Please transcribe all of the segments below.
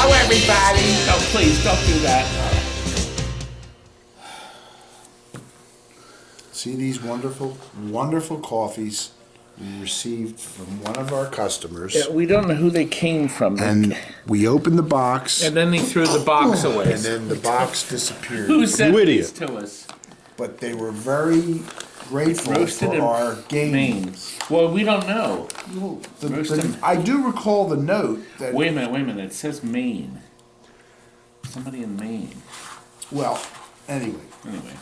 Hello, everybody. No, please, don't do that. See these wonderful, wonderful coffees we received from one of our customers. Yeah, we don't know who they came from. And we opened the box. And then they threw the box away. And then the box disappeared. Who sent You these idiot. to us? But they were very grateful Roasted for in our game. Maine. Well, we don't know. I do recall the note that... Wait a minute. It says Maine. Somebody in Maine. Well, anyway. Anyway.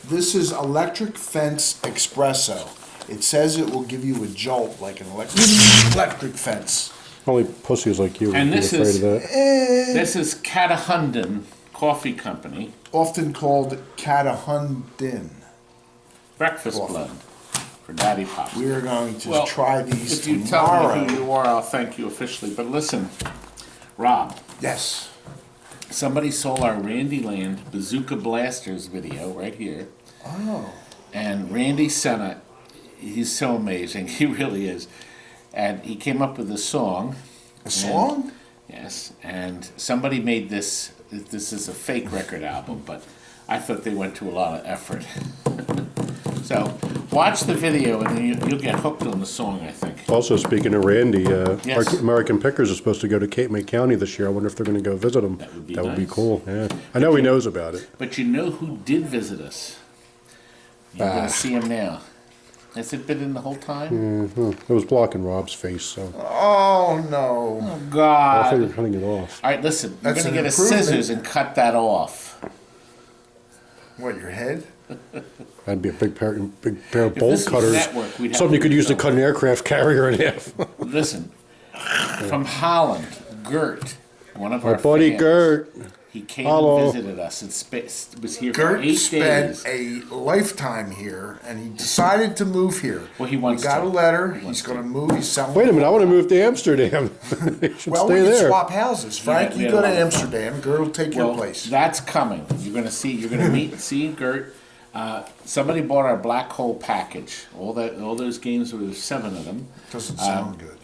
This is Electric Fence Espresso. It says it will give you a jolt like an electric fence. Only pussies like you would And be this afraid is- of that. This is Catahundon Coffee Company. Often called Catahundin. Breakfast Coffee. blend for Daddypops. We are going to try these If you tomorrow. tell me who you are, I'll thank you officially. But listen, Rob, Yes. somebody saw our Randy Land Bazooka Blasters video right here. Oh. And Randy sent it. He's so amazing. He really is. And he came up with a song. A song? Yes. And somebody made this. This is a fake record album, but I thought they went to a lot of effort. So watch the video and then you'll get hooked on the song, I think. Also, speaking of Randy, Yes. our American Pickers are supposed to go to Cape May County this year. I wonder if they're going to go visit him. That would be That would be nice. cool. Yeah, I know he knows about it. But you know who did visit us? You're going to see him now. Has it been in the whole time? It was blocking Rob's face, so Oh, no. Oh, I thought God. you were cutting it off. All right, listen. We're That's going to an get a improvement. scissors and cut that off. What, your head? That'd be a big pair of bolt this was cutters. network, we'd have Something you to could do use to something. cut an aircraft carrier in half. Listen. From Holland, GERT, one of Our our buddy fans, Gert. he came Hello. and visited us and was here for Gert 8 spent days. a lifetime here, and he decided to move here. Well, he wants We got to. a letter. He wants He's going to. to move. He's selling. Wait a minute, I want to move to Amsterdam. They should Well, stay we can there. swap houses. Frank, Yeah, you we go to had a lot of Amsterdam. Gert will take your Well, place. that's coming. You're going to see. You're going to see Gert. Somebody bought our black hole package. All those games. There were 7 of them. Doesn't sound good.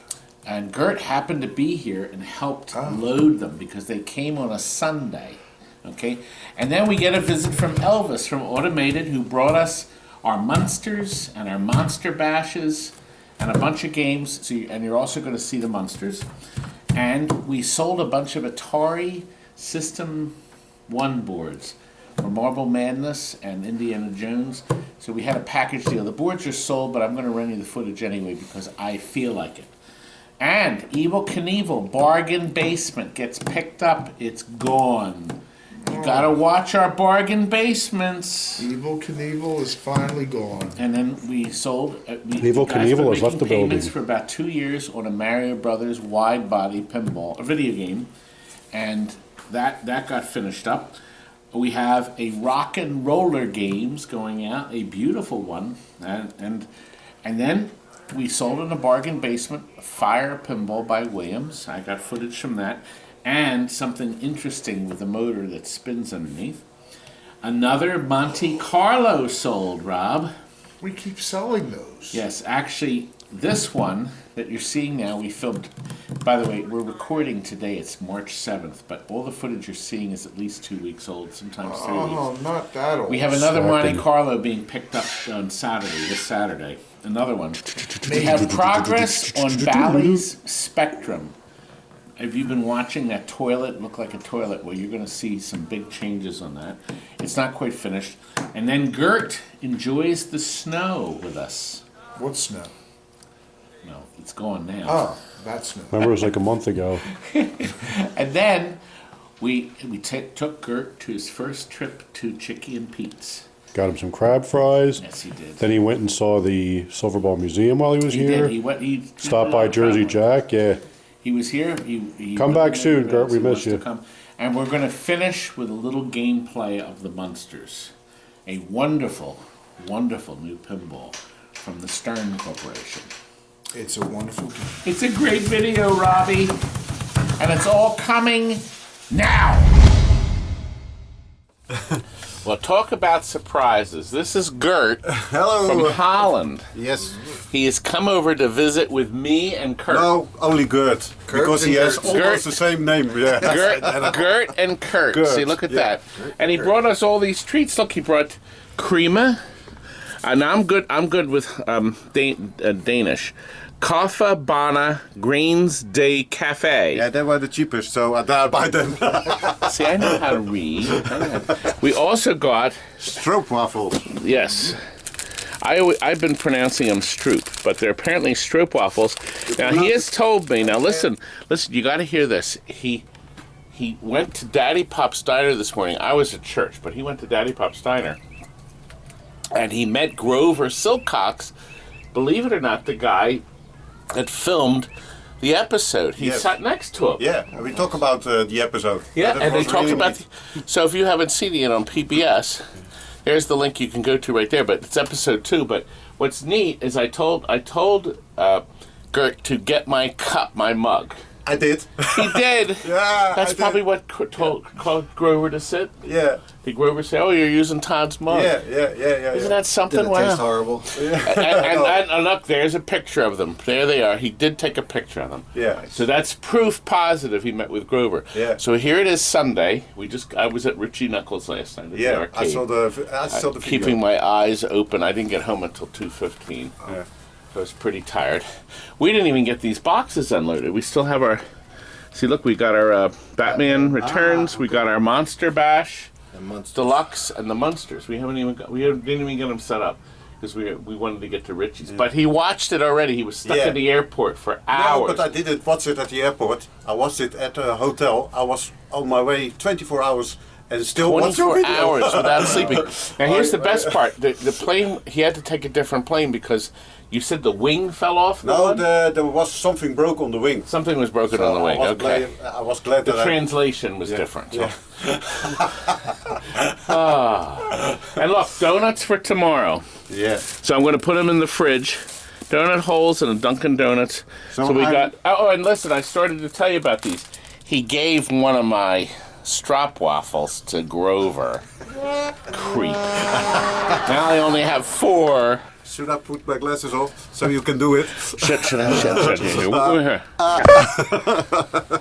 And Gert happened to be here and helped load them because they came on a Sunday. Okay? And then we get a visit from Elvis from Automated who brought us our Munsters and our Monster Bashes and a bunch of games. And you're also going to see the Munsters. And we sold a bunch of Atari System One boards for Marble Madness and Indiana Jones. So we had a package deal. The boards are sold, but I'm going to run you the footage anyway because I feel like it. And Evel Knievel Bargain Basement gets picked up. It's gone. You gotta watch our bargain basements. Evel Knievel is finally gone. And then we sold. Evel Knievel has left the payments building. for about 2 years on a Mario Brothers wide body pinball, a video game, and that got finished up. We have a Rock and Roller Games going out, a beautiful one, and then we sold in a bargain basement Fire Pinball by Williams. I got footage from that, and something interesting with a motor that spins underneath. Another Monte Carlo sold, Rob. We keep selling those. Yes, actually, this one that you're seeing now, we filmed. By the way, we're recording today. It's March 7th, but all the footage you're seeing is at least 2 weeks old, sometimes 3 weeks. Oh, not that old. We have another Slacking. Monte Carlo being picked up on Saturday, this Saturday. Another one. We have progress on Bally's Spectrum. Have you been watching that toilet look like a toilet? Well, you're going to see some big changes on that. It's not quite finished. And then Gert enjoys the snow with us. What snow? No, it's gone now. Oh, that snow. Remember, it was like a month ago. And then we took Gert to his first trip to Chicky and Pete's. Got him some crab fries. Yes, he did. Then he went and saw the Silver Ball Museum while he was He here. did. He went. He Stopped by Jersey Jack. Yeah. He was here. He Come back soon, Gert. We He miss wants to you. come. And we're going to finish with a little gameplay of the Munsters, a wonderful, wonderful new pinball from the Stern Corporation. It's a wonderful game. It's a great video, Robbie, and it's all coming now. Well, talk about surprises. This is Gert Hello. from Holland. Yes, He has come over to visit with me and Kurt. No, only GERT. Because he has almost the same name. Yeah. Gert and Kurt. Gert, See, look at that. And he brought us all these treats. Look, he brought crema. And I'm good with Danish. Kaffe Bana Greens de Cafe. Yeah, they were the cheapest, so I buy them. See, I know how to read. We also got Stroopwafels. yes. I've been pronouncing them stroop, but they're apparently stroopwafels. Now he has told me. Now listen. You got to hear this. He went to Daddypops Diner this morning. I was at church, but he went to Daddypops Diner, and he met Grover Silcox. Believe it or not, the guy that filmed the episode. He sat next to him. Yeah, we talk about the episode. Yeah, That and they was talked really about. So if you haven't seen it on PBS, there's the link you can go to right there. But it's episode 2. But what's neat is I told Gert to get my cup, my mug. I did. He did. Yeah, That's I probably did. what told Grover to sit. Yeah. Did Grover say, "Oh, you're using Todd's mug"? Yeah. Isn't that something? Did it taste horrible? And look, there's a picture of them. There they are. He did take a picture of them. Yeah. So that's proof positive he met with Grover. Yeah. So here it is Sunday. I was at Richie Knuckles last night at the Yeah, arcade. I saw the video. Keeping my eyes open. I didn't get home until 2:15. Yeah. I was pretty tired. We didn't even get these boxes unloaded. We still have our... See, look, we got our Batman Returns. We got our Monster Bash Deluxe and the Munsters. We didn't even get them set up because we wanted to get to Richie's. But he watched it already. He was stuck in the airport for hours. No, but I didn't watch it at the airport. I watched it at a hotel. I was on my way 24 hours and still watched your 24 video. hours without sleeping. Now here's the best part. The plane, he had to take a different plane because you said the wing fell off? No, there was something broke on the wing. Something was broken on the wing, okay. I was glad The that translation was different. Yeah. And look, donuts for tomorrow. Yeah. So I'm going to put them in the fridge. Donut holes and a Dunkin' Donuts. So we I'm- got... Oh, and listen, I started to tell you about these. He gave one of my stroopwafels to Grover. Creep. Now I only have 4. Should I put my glasses off so you can do it? Shut.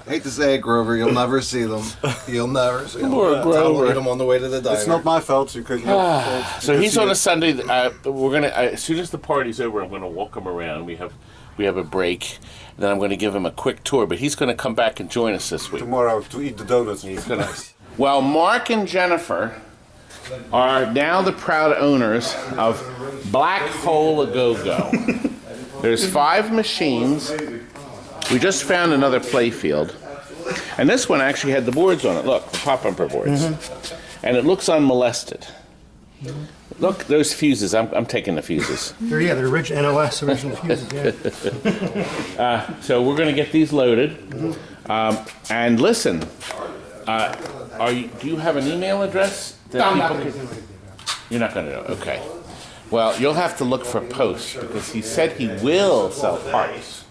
Hate to say it, Grover, you'll never see them. You'll never see them. Poor Tom will Grover. eat them on the way to the diner. It's not my fault because So he's on a Sunday. We're gonna as soon as the party's over, I'm gonna walk him around. We have a break. Then I'm gonna give him a quick tour. But he's gonna come back and join us this week. tomorrow to eat the donuts. Well, Mark and Jennifer are now the proud owners of Black Hole A Go Go. There's 5 machines. We just found another play field. And this one actually had the boards on it. Look, the pop bumper boards. And it looks unmolested. Look, those fuses. I'm taking the fuses. They're original NOS, original fuses, yeah. So we're going to get these loaded. And listen, do you have an email address? You're not going to know. Okay. Well, you'll have to look for posts because he said he will sell parts.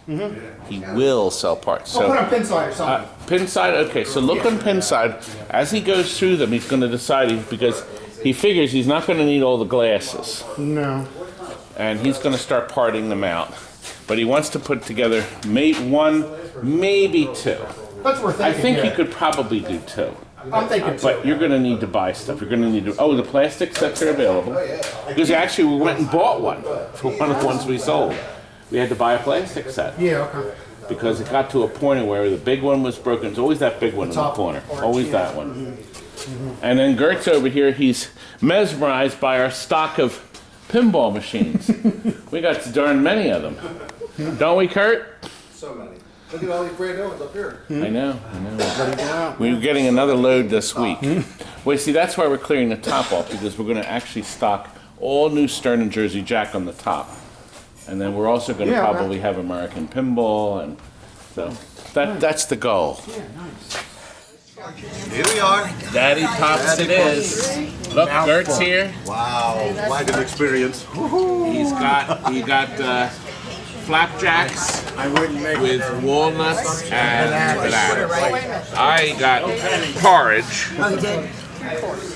He will sell parts. So Put on Pinside or something. Pinside. Okay. So look on Pinside. As he goes through them, he's going to decide because he figures he's not going to need all the glasses, No. and he's going to start parting them out. But he wants to put together 1, maybe 2. That's worth thinking. I think yeah. you could probably do 2. I'm thinking But you're going to need to buy stuff. You're going to need to... Oh, the plastic sets are available. Because actually we went and bought one for one of the ones we sold. We had to buy a plastic set. Yeah, okay. Because it got to a point where the big one was broken. There's always that big one in the corner. Always that one. And then Gert's over here. He's mesmerized by our stock of pinball machines. We got darn many of them. Don't we, Kurt? So many. Look at all these brand new ones up here. I know. We're getting another load this week. Well, see, that's why we're clearing the top off, because we're going to actually stock all new Stern and Jersey Jack on the top. And then we're also going to probably have American Pinball, and so that's the goal. Here we are. Daddypops it is. Look, Gert's here. Wow, quite an experience. He got flapjacks with walnuts and banana. I got porridge.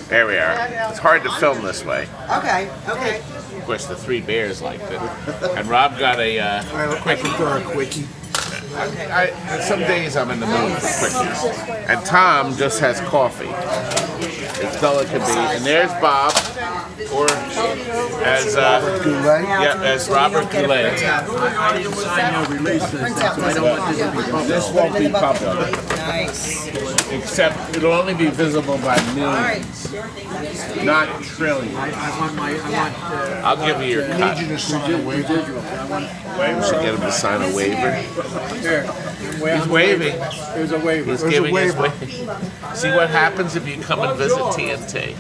There we are. It's hard to film this way. Okay. course, the three bears liked it. And Rob got a. I prefer a quickie. Some days I'm in the mood for quickies. And Tom just has coffee. As dull as can be. And there's Bob, or as as Robert Goulet. This won't be public. Except it'll only be visible by millions, not trillions. I'll give you your cut. Need you to sign a waiver. We should get him to sign a waiver. He's waving. There's a waiver. He's giving his waiver. See what happens if you come and visit TNT.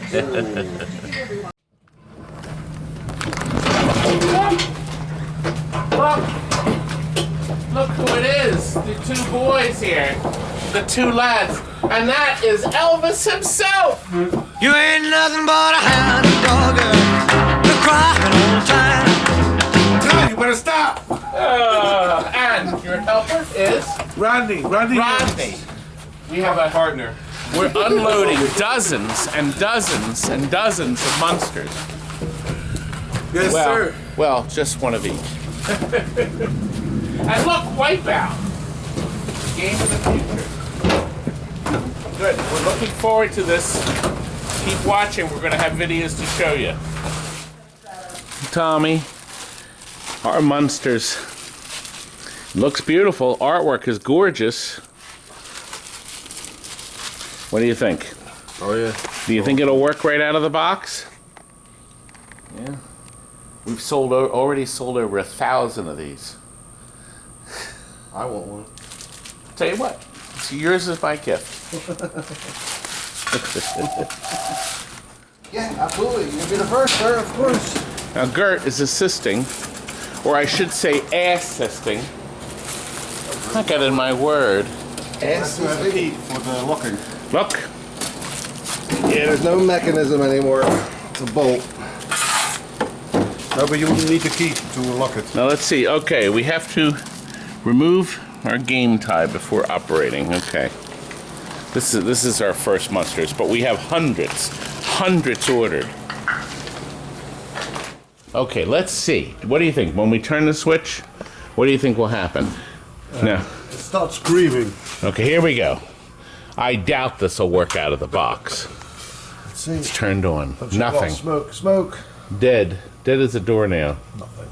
Look who it is. The two boys here. The two lads. And that is Elvis himself. You ain't nothing but a hound dog, you're crying all the time. You better stop. And your helper is Rodney. Rodney. We have a partner. We're unloading dozens and dozens and dozens of Munsters. Yes, sir. Well, just one of each. And look, Wipeout. Game of the future. Good. We're looking forward to this. Keep watching. We're going to have videos to show you. Tommy, our Munsters. Looks beautiful. Artwork is gorgeous. What do you think? Oh yeah. Do you think it'll work right out of the box? Yeah. We've already sold over 1,000 of these. I want one. Tell you what, yours is my gift. Yeah, absolutely. You'll be the first, sir, of course. Now GERT is assisting, or I should say assisting. I got in my word. Key for the locking. Look, Yeah, there's no mechanism anymore. It's a bolt. No, but you need the key to lock it. now let's see. Okay, we have to remove our game tie before operating. Okay. This is our first Munsters, but we have hundreds ordered. Okay, let's see. What do you think? When we turn the switch, what do you think will happen? Now, It starts screaming. okay, here we go. I doubt this will work out of the box. Let's see. It's turned on. Nothing. Smoke. Dead. Dead as a doornail. Nothing.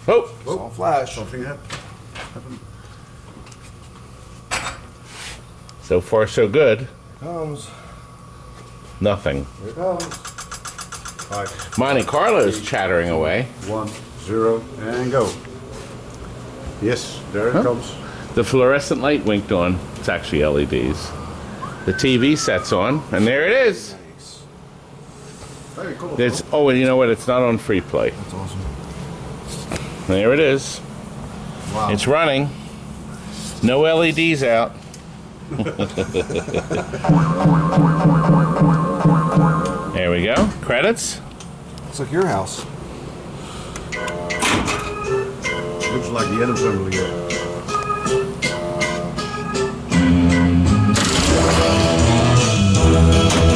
Oh! It's all flash. Something happened. So far, so good. Comes. Nothing. Here it comes. Monte Carlo's chattering away. 1, 0, and go. Yes, there it comes. The fluorescent light winked on. It's actually LEDs. The TV sets on, and there it is. Very cool. It's, oh, and you know what? It's not on free play. That's awesome. There it is. Wow. It's running. No LEDs out. There we go. Credits. It's like your house. Looks like the Adams family here.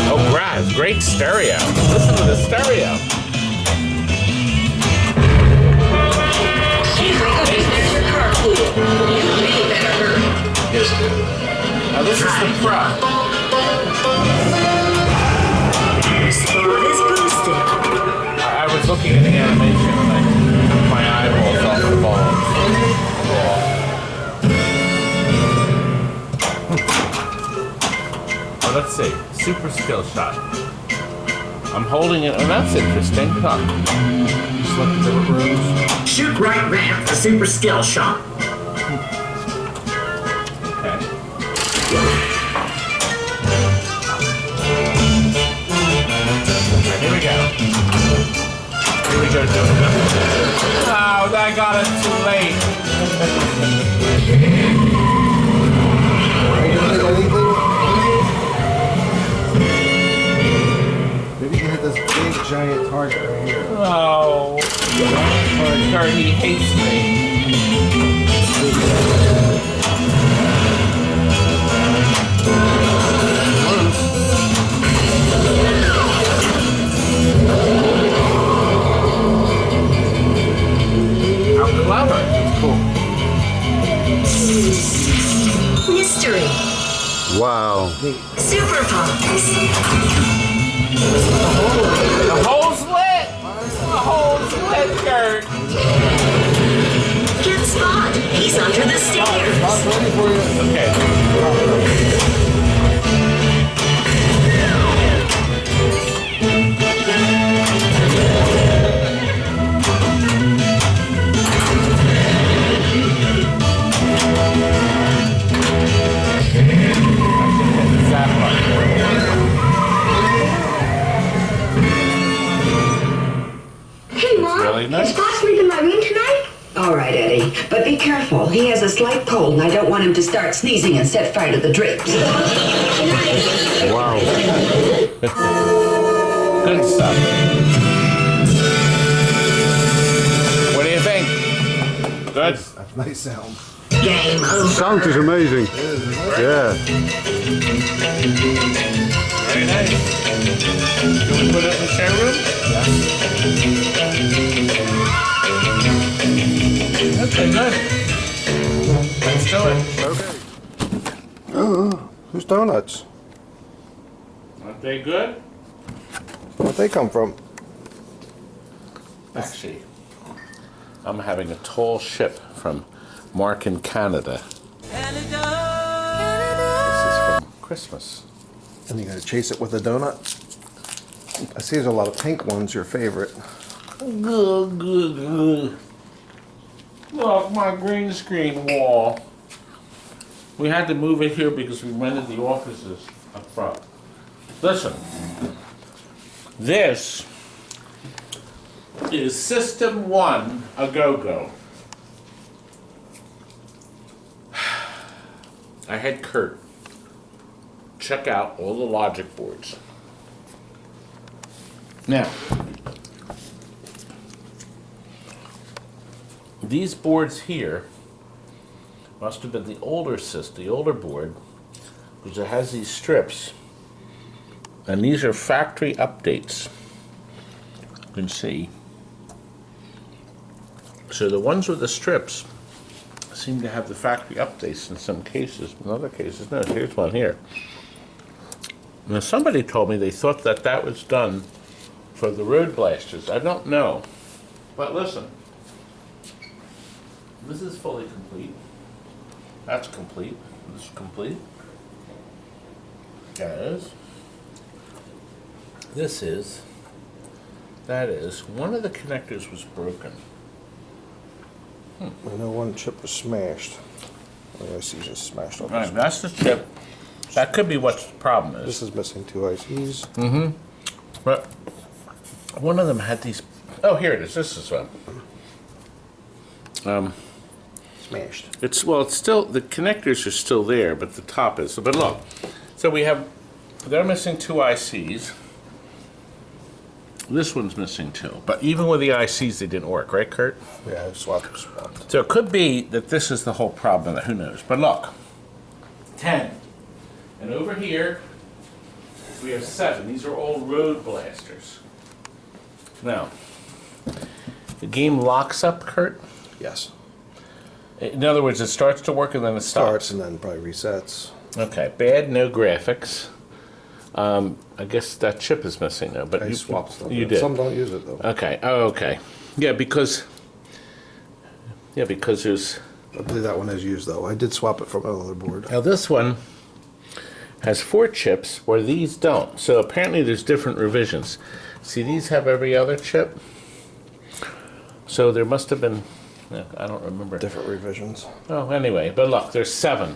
Oh, Graz, great stereo. Listen to the stereo. Now this is the Pro. I was looking at the animation and I took my eyeballs off the balls. Well, let's see. Super skill shot. I'm holding it. Oh, that's interesting. Huh. Select the different rooms. Shoot right ramp for super skill shot. Okay. Here we go. Here we go, Joe. Oh, I got it too late. Maybe you can hit this big giant target right here. Oh. Or he hates me. remember. It's cool. Mystery. Wow. Super Pops. The hole's lit! The hole's lit, Gert! Get Spot. He's under the stairs. Okay. Hey, Mom. really nice. Is Spot sleeping in my room tonight? All right, Eddie, but be careful. He has a slight cold, and I don't want him to start sneezing and set fire to the drapes. Wow. Good stuff. What do you think? Good? That's nice sound. Game over. Sound is amazing. Yeah. Very nice. Can we put it in the share room? Okay, good. Let's do it. Okay. Oh, whose donuts? Aren't they good? Where'd they come from? Actually, I'm having a tall ship from Mark in Canada. This is from Christmas. And you're gonna chase it with a donut? I see there's a lot of pink ones, your favorite. Look, my green screen wall. We had to move it here because we rented the offices up front. Listen, this is System One A Go-Go. I had Kurt check out all the logic boards. Now, these boards here must have been the older system, the older board, because it has these strips, and these are factory updates. You can see. So the ones with the strips seem to have the factory updates in some cases. In other cases, no. Here's one here. Now somebody told me they thought that that was done for the road blasters. I don't know, but listen. This is fully complete. That's complete. This is complete. That is. This is. That is. One of the connectors was broken. I know one chip was smashed. Oh, I see just smashed off. All right, that's the chip. That could be what the problem is. This is missing two ICs. But one of them had these. Oh, here it is. This is one. Smashed. It's still, the connectors are still there, but the top is. But look, so they're missing two ICs. This one's missing two. But even with the ICs, they didn't work, right, Kurt? Yeah, I swapped. So it could be that this is the whole problem. Who knows? But look, 10. And over here, we have 7. These are all road blasters. Now, the game locks up, Kurt? Yes. In other words, it starts to work and then it stops. Starts and then probably resets. Okay, bad, no graphics. I guess that chip is missing though, but I you swapped stuff. You did. Some don't use it though. Okay. Oh, okay. Yeah, because there's. I believe that one is used though. I did swap it from another board. Now this one has 4 chips where these don't. So apparently there's different revisions. See, these have every other chip. So there must have been. I don't remember. Different revisions. Oh, anyway, but look, there's 7.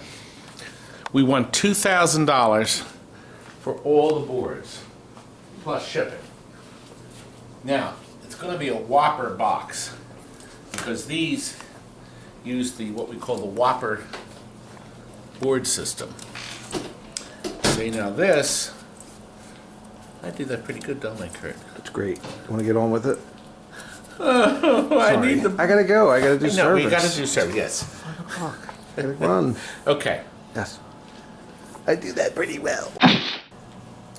We won $2,000 for all the boards, plus shipping. Now, it's going to be a Whopper box, because these use what we call the Whopper board system. See, now this, I do that pretty good, don't I, Kurt? It's great. You want to get on with it? I need the... I gotta go. I gotta do No, service. we got to do service, yes. 5 o'clock. I gotta run. Okay. Yes. I do that pretty well.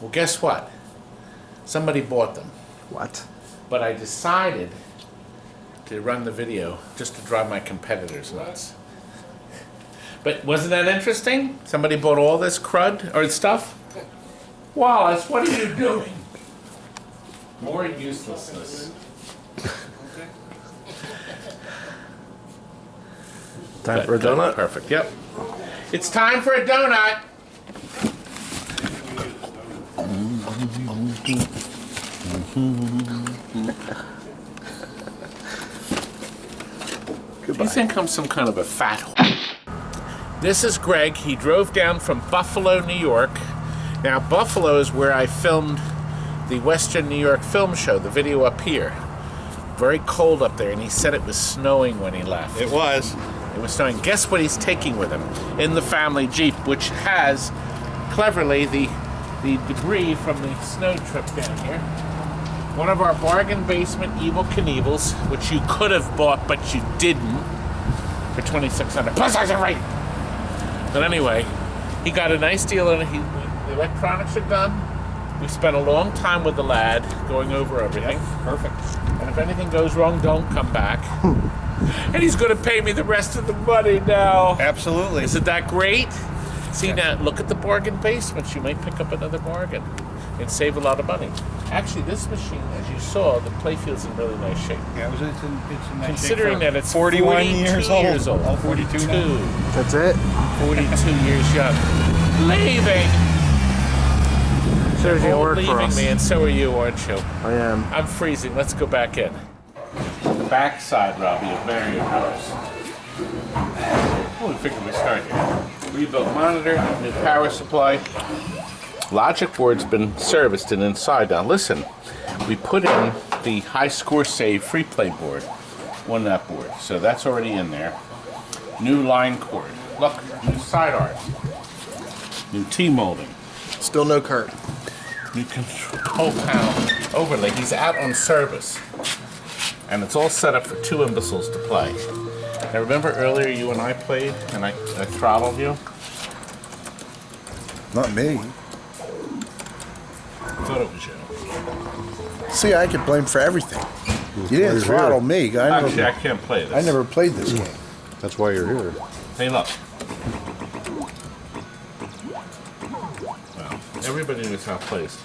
Well, guess what? Somebody bought them. What? But I decided to run the video just to drive my competitors nuts. But wasn't that interesting? Somebody bought all this crud or stuff? Wallace, what are you doing? More uselessness. Time for a donut? Perfect, yep. It's time for a donut. You think I'm some kind of a fat whore? This is Greg. He drove down from Buffalo, New York. Now, Buffalo is where I filmed the Western New York Film Show, the video up here. Very cold up there, and he said it was snowing when he left. It was. It was snowing. Guess what he's taking with him in the family Jeep, which has, cleverly, the debris from the snow trip down here. One of our bargain basement Evel Knievels, which you could have bought, but you didn't, for $2,600. Plus, I was right. But anyway, he got a nice deal on it. The electronics are done. We spent a long time with the lad going over everything. Yep, perfect. And if anything goes wrong, don't come back. And he's going to pay me the rest of the money now. Absolutely. Isn't that great? See, now, look at the bargain basements. You might pick up another bargain and save a lot of money. Actually, this machine, as you saw, the playfield's in really nice shape. Yeah, it's in nice Considering shape that it's 41 42 years old. years old. Oh, 42 now. That's it? 42 years young. Leaving! Serves you All work for leaving us. me, and so are you, aren't you? I am. I'm freezing. Let's go back in. The back side, Robbie, of barrier doors. Well, we figured we'd start here. Rebuilt monitor, new power supply. Logic board's been serviced and inside. Now listen, we put in the high score save free play board on that board. So that's already in there. New line cord. Look, new side art. New T-molding. Still no Kurt. New control panel overlay. He's out on service. And it's all set up for two imbeciles to play. Now remember earlier you and I played and I throttled you? Not me. I thought it was you. See, I get blamed for everything. You didn't throttle me. Actually, I can't play this. I never played this game. That's why you're here. Hey, look. Well, everybody knows how it plays.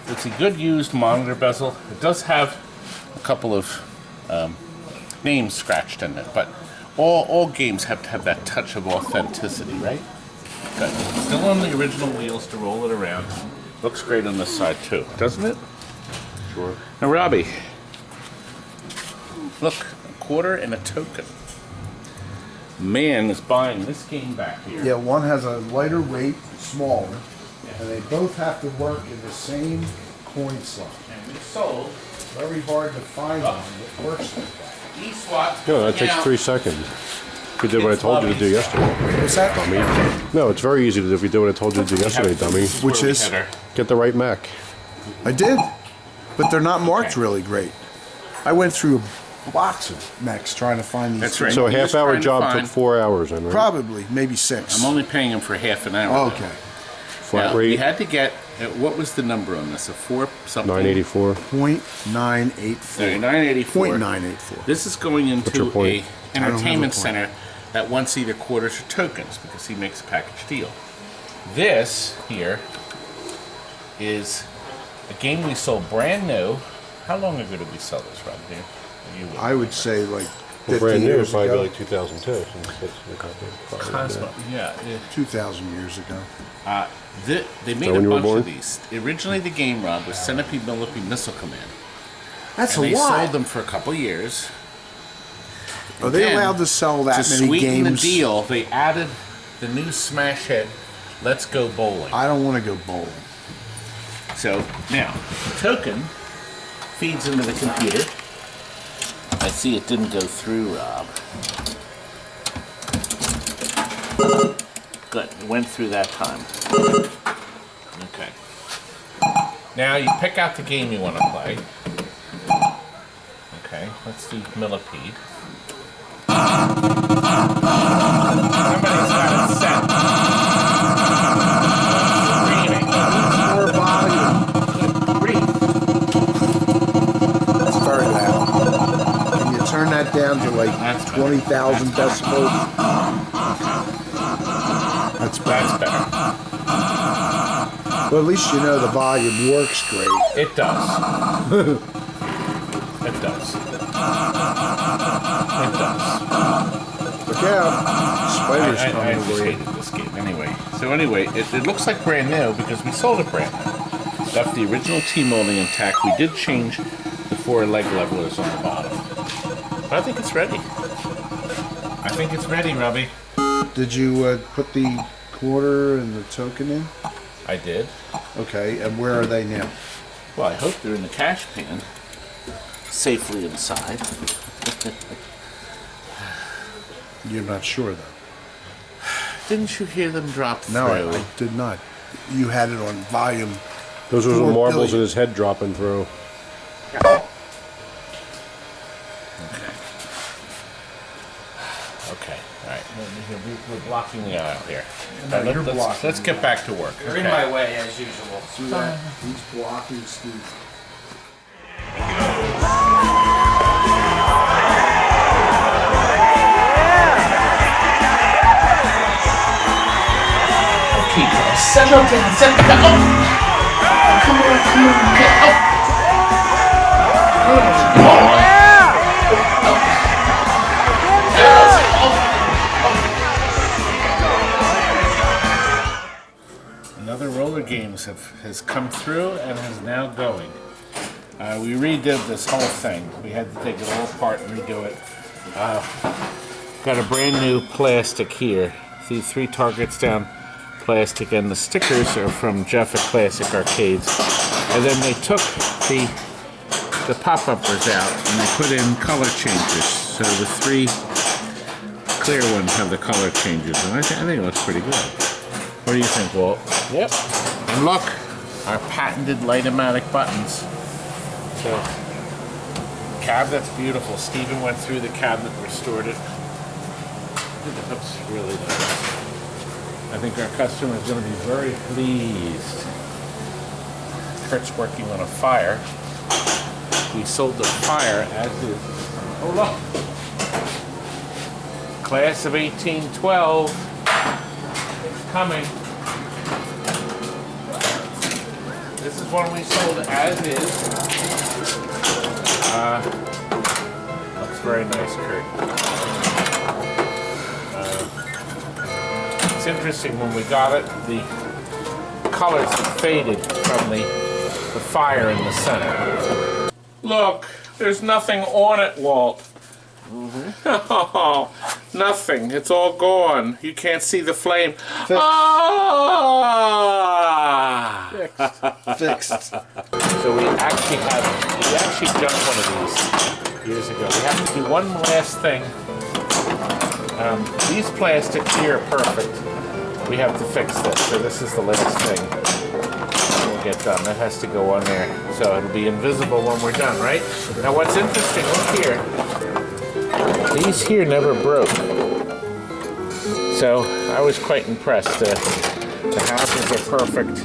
It's a good used monitor bezel. It does have a couple of names scratched in it, but all games have to have that touch of authenticity, right? Good. Still on the original wheels to roll it around. Looks great on this side too, doesn't it? Sure. Now, Robbie, look, a quarter and a token. Man is buying this game back here. Yeah, one has a lighter weight, smaller, and they both have to work in the same coin slot. And we sold Very hard to find one that works like that. eSWAT. No, that takes 3 seconds. If you did what I told you to do yesterday, What's that? dummy. No, it's very easy to do if you do what I told you to do yesterday, dummy. Which is? Get the right mech. I did, but they're not marked really great. I went through a box of mechs trying to find these. That's right. So a Just half-hour trying to job took find- 4 hours, then, right? Probably, maybe 6. I'm only paying him for half an hour. Okay. Flat Now, we rate, had to get, what was the number on this? A 4 something? 984. 0.984. 984. 0.984. This is going your into point? a I don't have a entertainment point. center that wants either quarters or tokens because he makes a package deal. This here is a game we sold brand new. How long ago did we sell this, Rob? Here, you would. I would say like Well, 50 brand new, years probably ago. like 2002. Since it's Cosmo. Yeah. 2,000 years ago. They made when a you were bunch born? of these. Originally, the game, Rob, was Centipede Millipede Missile Command. That's And a they lot. sold them for a couple years. Are they Then, allowed to sell that to many sweeten games? the deal, they added the new smash hit, Let's Go Bowling. I don't want to go bowling. So now, token feeds into the computer. I see it didn't go through, Rob. Good, it went through that time. Okay. Now you pick out the game you want to play. Okay, let's do Millipede. Somebody's got it set. Screaming. More volume. Good grief. It's very loud. Can you turn that 20,000 decibels. That's That's bad. better. Well, at least you know the volume works great. It does. It does. It does. Look out. Spiders I coming just over you. hated this game anyway. So anyway, it looks like brand new because we sold it brand new. Left the original T-molding intact. We did change the 4 leg levelers on the bottom. But I think it's ready. I think it's ready, Robbie. Did you put the quarter and the token in? I did. Okay, and where are they now? Well, I hope they're in the cash pan. Safely inside. You're not sure, though. Didn't you hear them drop through? No, I did not. You had it on volume. Those were the 4 marbles billion. in his head dropping through. Okay, all right. We're blocking the aisle here. No, you're let's blocking get back to work. You're in my way as usual. See that? He's blocking Steve. Settle down, settle down. Oh! Come on, get out. Another Rollergames has come through and is now going. We redid this whole thing. We had to take it all apart and redo it. Got a brand new plastic here. See, 3 targets down. Plastic, and the stickers are from Jeff at Classic Arcades. And then they took the pop-uppers out and they put in color changes. So the 3 clear ones have the color changes, and I think it looks pretty good. What do you think, Walt? Yep. And look, our patented Light-O-Matic buttons. So, cabinet's beautiful. Steven went through the cabinet, restored it. It looks really nice. I think our customer is going to be very pleased. Kurt's working on a fire. We sold the fire as is. Oh look! Class of 1812. It's coming. This is one we sold as is. Looks very nice, Kurt. It's interesting, when we got it, the colors had faded from the fire in the center. Look, there's nothing on it, Walt. Oh, nothing. It's all gone. You can't see the flame. Ah! Fixed. So we actually done one of these years ago. We have to do one last thing. These plastics here are perfect. We have to fix this, so this is the last thing we'll get done. That has to go on there, so it'll be invisible when we're done, right? Now what's interesting, look here. These here never broke. So I was quite impressed. The houses are perfect.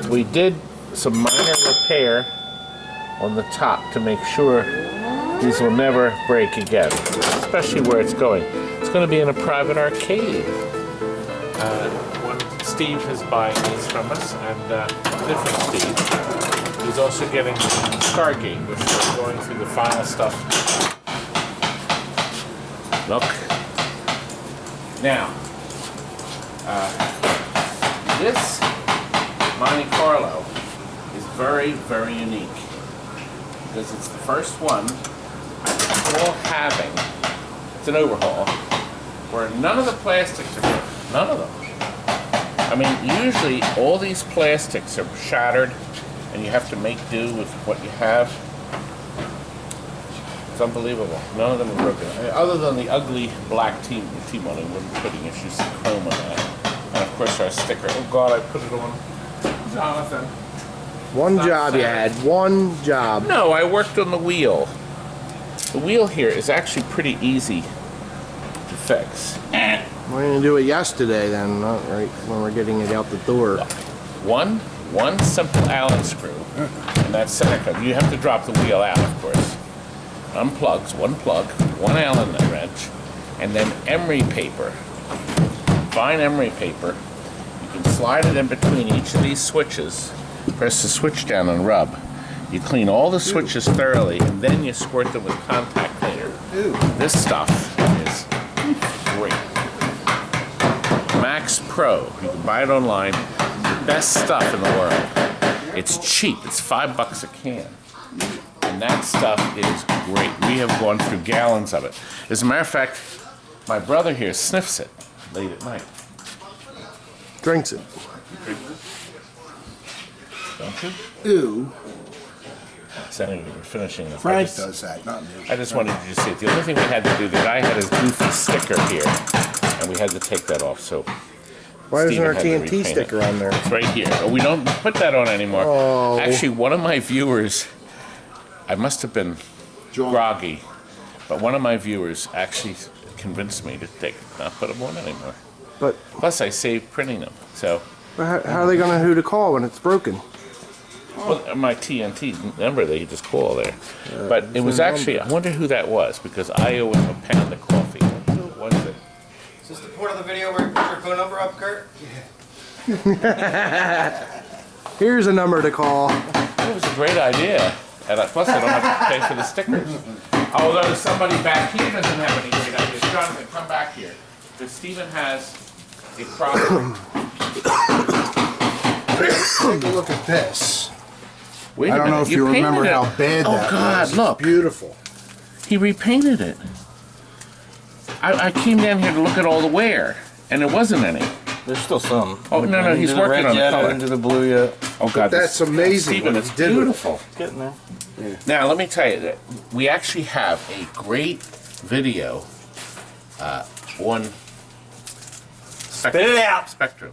We did some minor repair on the top to make sure these will never break again, especially where it's going. It's going to be in a private arcade. One Steve is buying these from us, and different Steve. He's also getting Stargate, which we're going through the final stuff. Look. Now, this Monte Carlo is very, very unique because it's the first one I recall having. It's an overhaul where none of the plastics are broken. None of them. I mean, usually all these plastics are shattered and you have to make do with what you have. It's unbelievable. None of them are broken. I mean, other than the ugly black T-molding, we're putting issues some chrome on that. And of course our sticker. Oh God, I put it on Jonathan. One job you had, one job. No, I worked on the wheel. The wheel here is actually pretty easy to fix. We're gonna do it yesterday then, not right when we're getting it out the door. One simple Allen screw, and that's center cut. You have to drop the wheel out, of course. unplugs, one plug, one Allen wrench, and then emery paper. Fine emery paper. You can slide it in between each of these switches. Press the switch down and rub. You clean all the switches thoroughly, and then you squirt them with contact cleaner. This stuff is great. Max Pro. You can buy it online. Best stuff in the world. It's cheap. It's $5 a can. And that stuff is great. We have gone through gallons of it. As a matter of fact, my brother here sniffs it late at night. Drinks it. Don't you? Ew. Saying we were finishing this. Frank does that, not me. I just wanted you to see it. The only thing we had to do, the guy had his goofy sticker here, and we had to take that off. So Why isn't Steven our had to TNT repaint sticker it. on there? It's right here. Oh, we don't put that on anymore. Oh. Actually, one of my viewers, I must have been groggy, but one of my viewers actually convinced me to not put them on anymore. But Plus, I saved printing them. So, how are they gonna who to call when it's broken? well, my TNT number, they just call there. But it was actually, I wonder who that was, because I owe him a pound of coffee. Who was it? Is this the part of the video where you put your phone number up, Kurt? Here's a number to call. It was a great idea. And plus, I don't have to pay for the stickers. Although somebody back here doesn't have any great ideas. Jonathan, come back here. Because Stephen has a problem. Take a look at this. Wait I a don't know minute, if you remember painted it. how bad Oh, that God, was. It's look. beautiful. He repainted it. I came down here to look at all the wear, and there wasn't any. There's still some. Oh, no, he's working on the color. Into the blue yet. Oh, God. That's amazing Stephen, what it's he did with it. beautiful. It's getting there. Now, let me tell you that we actually have a great video on Spit it out. Spectrum.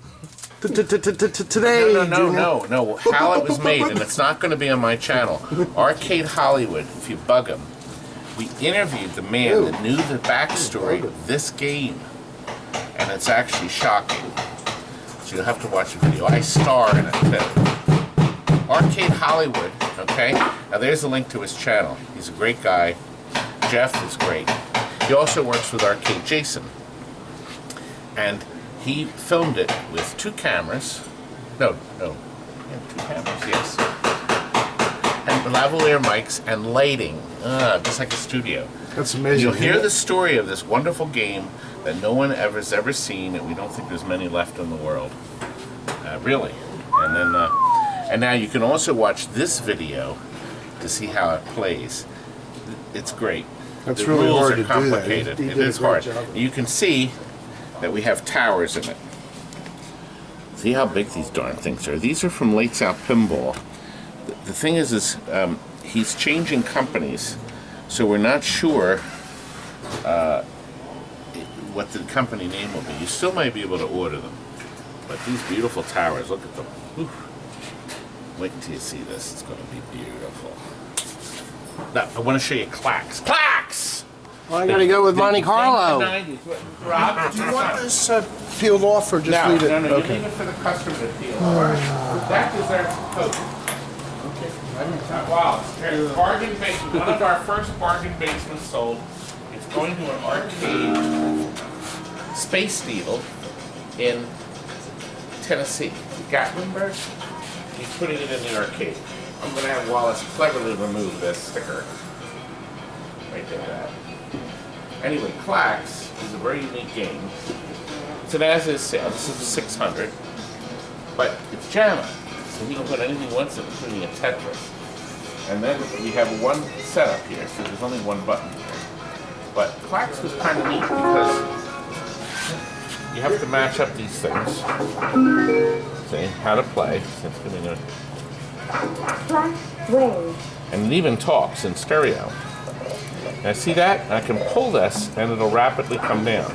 Today, No. How it was made, and it's not going to be on my channel. Arcade Hollywood, if you bug them, we interviewed the man that knew the backstory of this game, and it's actually shocking. So you'll have to watch the video. I star in it too. Arcade Hollywood, okay? Now there's a link to his channel. He's a great guy. Jeff is great. He also works with Arcade Jason. And he filmed it with 2 cameras. No. Yeah, 2 cameras, yes. And lavalier mics and lighting, just like a studio. That's amazing. You'll hear the story of this wonderful game that no one has ever seen, and we don't think there's many left in the world. Really. And then, and now you can also watch this video to see how it plays. It's great. That's the really rules hard are to do that. complicated. He It did a is great hard. job. You can see that we have towers in it. See how big these darn things are. These are from Late South Pinball. The thing is he's changing companies, so we're not sure what the company name will be. You still may be able to order them. But these beautiful towers, look at them. Oof. Wait till you see this. It's going to be beautiful. Now, I want to show you Klax. Klax! Well, I gotta go with Monte Carlo. Rob, Do you want this peeled off or just No, leave it? no, you Okay. leave it for the customer to peel. That deserves a coat. Wow, it's bargain basement. One of our first bargain basements sold. It's going to an arcade Space Needle in Tennessee. Gatlinburg. He's putting it in the arcade. I'm going to have Wallace cleverly remove this sticker. Right there. Anyway, Klax is a very unique game. It's an as-is sale. This is 600, but it's JAMA, so you can put anything he wants in, including a Tetris. And then we have one setup here, so there's only one button here. But Klax was kind of neat because you have to match up these things. See how to play. So it's giving a, and it even talks in stereo. Now see that? I can pull this and it'll rapidly come down.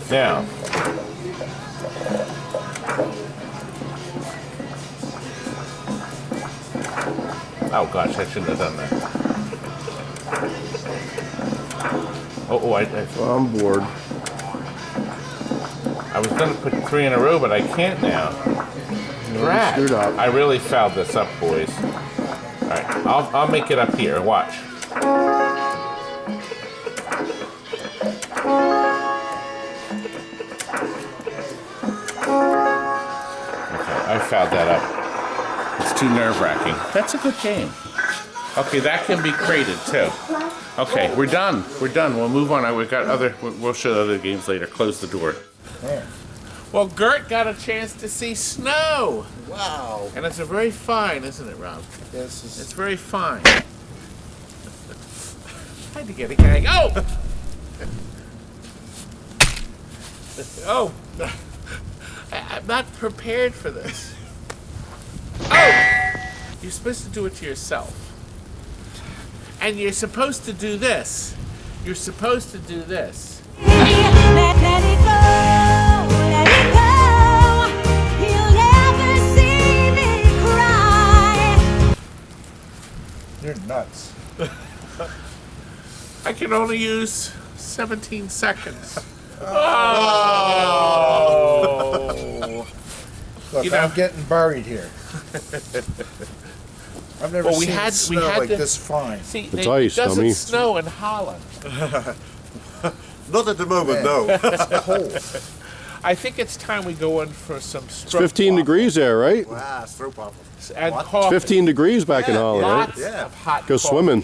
Now, oh gosh, I shouldn't have done that. I'm bored. I was going to put 3 in a row, but I can't now. Drat. Screwed up. I really fouled this up, boys. I'll make it up here. Watch. I fouled that up. It's too nerve-wracking. That's a good game. Okay, that can be crated too. Okay, we're done. We're done. We'll move on. We've got other. We'll show other games later. Close the door. There. Well, Gert got a chance to see snow. Wow. And it's a very fine, isn't it, Rob? This is. It's very fine. I had to get a gag. Oh! Oh! I'm not prepared for this. Oh! You're supposed to do it to yourself. And you're supposed to do this. You're supposed to do this. Let it go, let it go. He'll never see me cry. You're nuts. I can only use 17 seconds. Oh! Look, You know- I'm getting buried here. I've never Well, we seen had- snow we had like to- this fine. See, It's it ice, doesn't dummy. snow in Holland. Not at the moment, Man. no. It's cold. I think it's time we go in for some It's stroop 15 waffles degrees there, right? Ah, stroopwafel. and What? coffee. 15 degrees back in Yeah, Holland, right? Lots Yeah. of hot Go coffee. swimming.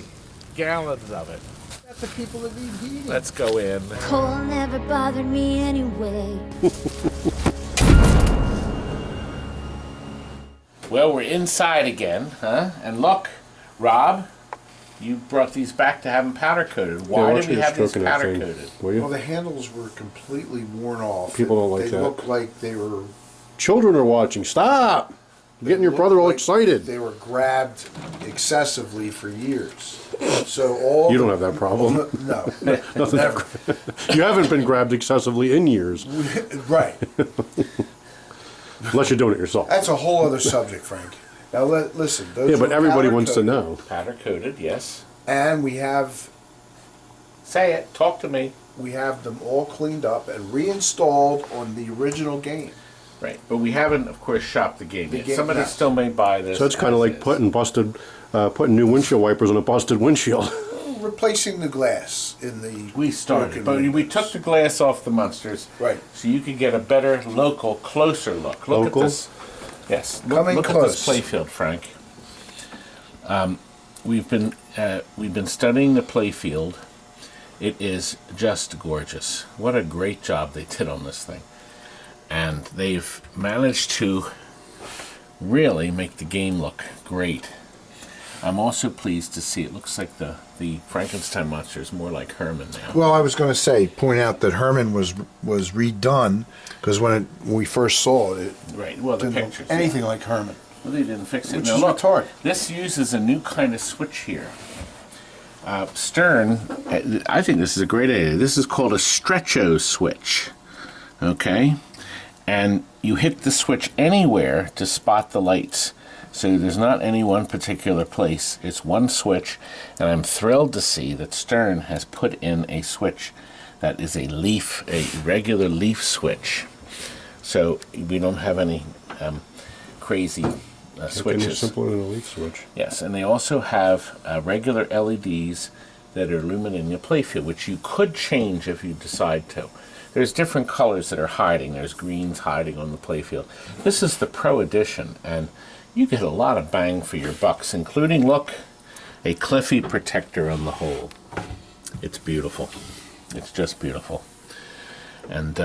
Gallons of it. That's the people that need heating. Let's go in. Cold never bothered me anyway. Well, we're inside again, huh? And look, Rob, you brought these back to have them powder coated. Why watch did we me have these stroking that powder thing. coated? Will Well, you? the handles were completely worn off. People don't like they that. They looked like they were. Children are watching. Stop! You're getting your looked brother all like excited. They were grabbed excessively for years. So all. You don't have that problem. No, never. You haven't been grabbed excessively in years, Right. unless you're doing it yourself. That's a whole other subject, Frank. Now listen. Those Yeah, but were everybody powder wants to coated. know. Powder coated, yes. And we have Say it. Talk to me. them all cleaned up and reinstalled on the original game. Right, but we haven't, of course, shopped the game yet. game- Somebody no. still may buy this. So it's kind of as like is. putting new windshield wipers on a busted windshield. Replacing the glass in the. We started, broken but we windows. took the glass off the Munsters, Right. so you could get a better local, closer look. Look Local? at this. Yes, Coming look at close. this playfield, Frank. We've been studying the playfield. It is just gorgeous. What a great job they did on this thing, and they've managed to really make the game look great. I'm also pleased to see it looks like the Frankenstein monster is more like Herman now. Well, I was going to point out that Herman was redone because when we first saw it, Right. Well, the didn't look pictures. anything like Herman. Well, they didn't fix it. Which Now, is look, retarded. this uses a new kind of switch here. Stern, I think this is a great idea. This is called a stretcho switch. Okay? And you hit the switch anywhere to spot the lights. So there's not any one particular place. It's one switch. And I'm thrilled to see that Stern has put in a switch that is a regular leaf switch. So we don't have any crazy switches. Simpler than a leaf switch. Yes, and they also have regular LEDs that are illuminating the playfield, which you could change if you decide to. There's different colors that are hiding. There's greens hiding on the playfield. This is the Pro Edition, and you get a lot of bang for your bucks, including, look, a Cliffy protector on the hole. It's beautiful. It's just beautiful. And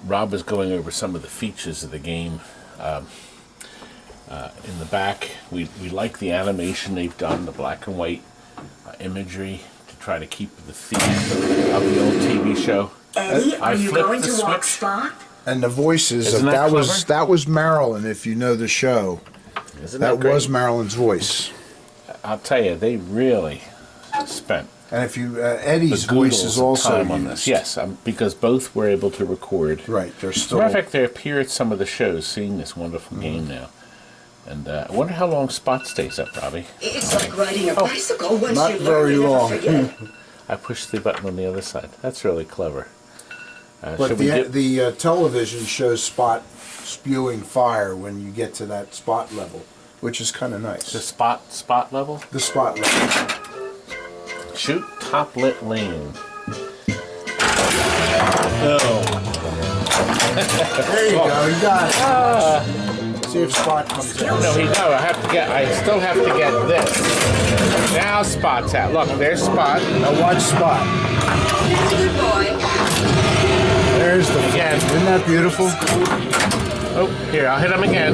Rob is going over some of the features of the game. In the back, we like the animation they've done, the black and white imagery to try to keep the theme of the old TV show. Eddie, I are you flipped going the to walk switch. spot? And the voices Isn't of that that was Marilyn. If you know the show, Isn't that great? was Marilyn's voice. I'll tell you, they really spent And if you the Eddie's voice goodles is of also time on used. this. Yes, because both were able to record. Right, they're As a still. matter of fact, they appear at some of the shows, seeing this wonderful game now. And I wonder how long Spot stays up, Robbie. It's like riding a bicycle once Not you very learn, long. you never forget. I pushed the button on the other side. That's really clever. But should we get- the television shows Spot spewing fire when you get to that spot level, which is kind of nice. The spot level? The spot level. Shoot top lit lane. No. There you go, you got it. See if spot comes out. No, I still have to get this. Now spot's out. Look, there's spot. Now watch spot. Good boy. There's the Again. Isn't that beautiful? Oh, here, I'll hit him again.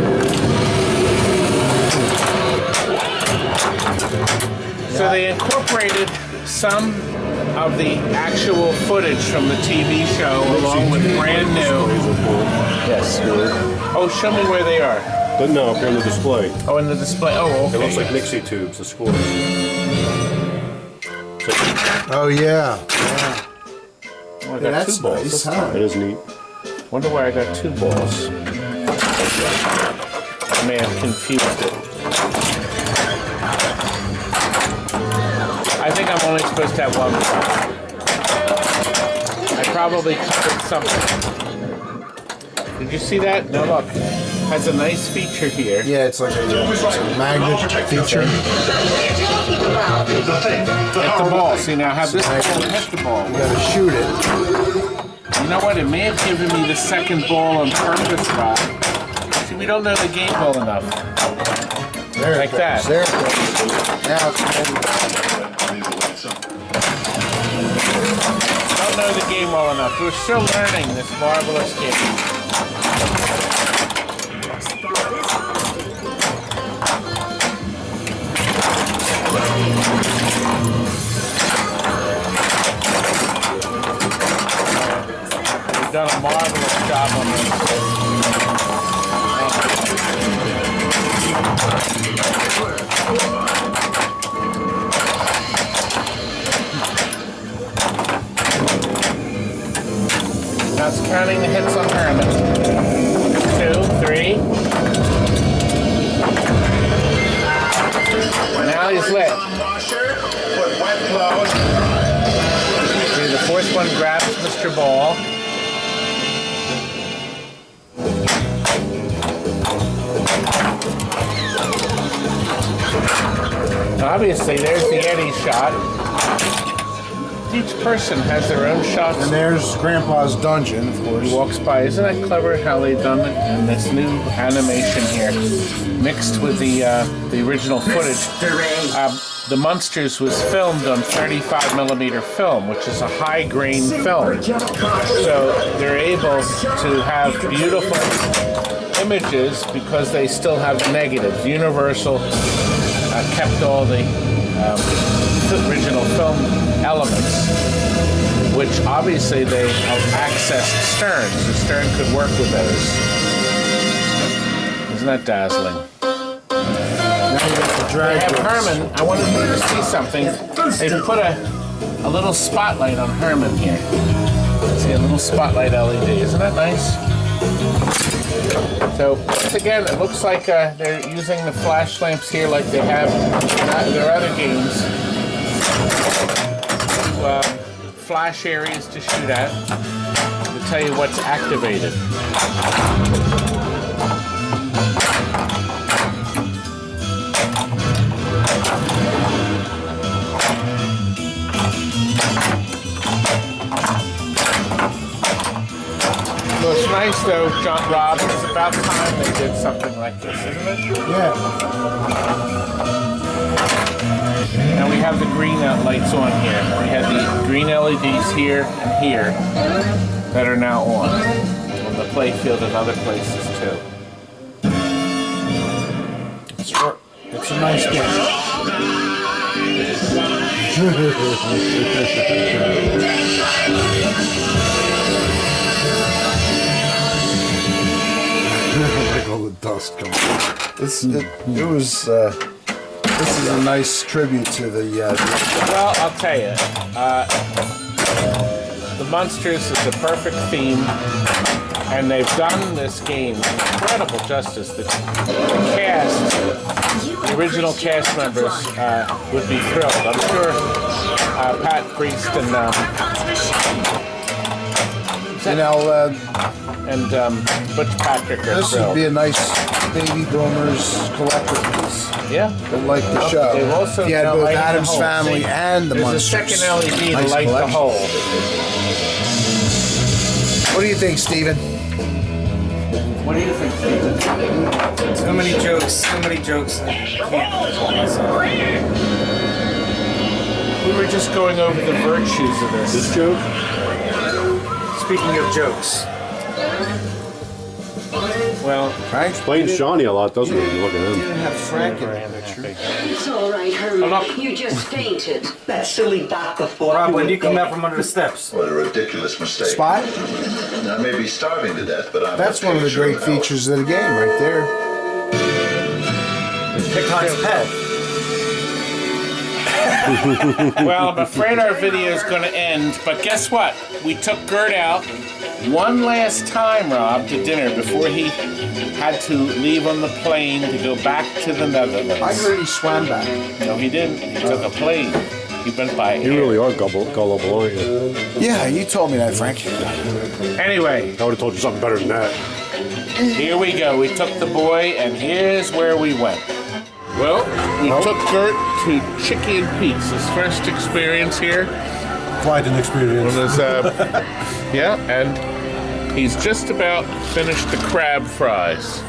So they incorporated some of the actual footage from the TV show along with brand new. Yes. Oh, show me where they are. But no, up here in the display. Oh, in the display. Oh, okay. It looks like Nixie tubes, the score. Oh yeah. Oh, I got That's two balls. nice, huh? It is neat. Wonder why I got two balls. I may have confused it. I think I'm only supposed to have one ball. I probably covered something. Did you see that? No, look. Has a nice feature here. Yeah, it's like a magnet feature. Hit the ball. See, now have this ball hit the ball. You gotta shoot it. You know what? It may have given me the second ball on purpose, Rob. See, we don't know the game well enough. There Like it goes. that. There it goes. Now it's ready. Don't know the game well enough. We're still learning this marvelous game. We've done a marvelous job on this. Now it's counting the hits on Herman. 2, 3. Now he's lit. See, the fourth one grabs Mr. Ball. Obviously, there's the Eddie shot. Each person has their own shots. And there's Grandpa's dungeon, of course. He walks by. Isn't that clever how they've done it in this new animation here, mixed with the original footage? The Munsters was filmed on 35mm film, which is a high-grain film. So they're able to have beautiful images because they still have the negatives. Universal kept all the original film elements, which obviously they accessed Stern, so Stern could work with those. Isn't that dazzling? Now you got the drag They have race. Herman. I wanted you to see something. They put a little spotlight on Herman here. See, a little spotlight LED. Isn't that nice? So, once again, it looks like they're using the flash lamps here like they have in their other games. Flash areas to shoot at to tell you what's activated. So it's nice though, John Rob, it's about time they did something like this, isn't it? Yeah. Now we have the green lights on here. We have the green LEDs here and here that are now on the play field and other places too. It's a nice game. Like all the dust coming. This is a nice tribute to the. Well, I'll tell you, the Munsters is the perfect theme, and they've done this game incredible justice. The cast, the original cast members would be thrilled. I'm sure Pat Priest and and Butch Patrick are This would thrilled. be a nice baby boomers collector piece. Yeah. They'll like the show. They've also He had now both lighted the Adam's hole. Family See, and the there's Munsters. a second LED Nice to light the collection. hole. What do you think, Steven? What do you think, Steven? Too many jokes. Too many jokes. We were just going over the virtues of this. This joke? Speaking of jokes. Well, Frank? Explains Johnny a lot, doesn't it? Look at him. didn't have Frank in the picture. It's all right, Herman. You just fainted. That silly doctor thought Rob, you when would you come go- out from under the steps. What a ridiculous mistake. Spot? I may be starving to death, but I'm That's one of the great features of the game right there. Pick Todd's pet. well, I'm afraid our video is going to end, but guess what? We took Gert out one last time, Rob, to dinner before he had to leave on the plane to go back to the Netherlands. I heard he swam back. No, he didn't. He took a plane. He went by You air. really are gullible, aren't you? Yeah, you told me that, Frank. Anyway, I would have told you something better than that. here we go. We took the boy, and here's where we went. Well, we took Gert to Chicky and Pete's. His first experience here. Quite an experience. Was, yeah, and he's just about finished the crab fries.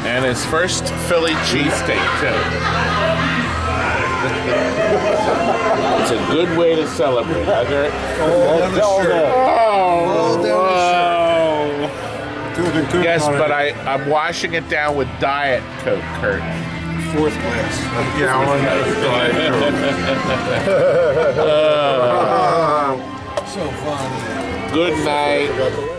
And his first Philly cheesesteak, too. It's a good way to celebrate, huh, Gert? Yes, but I'm washing it down with Diet Coke, Kurt. Fourth class. So funny. Good night.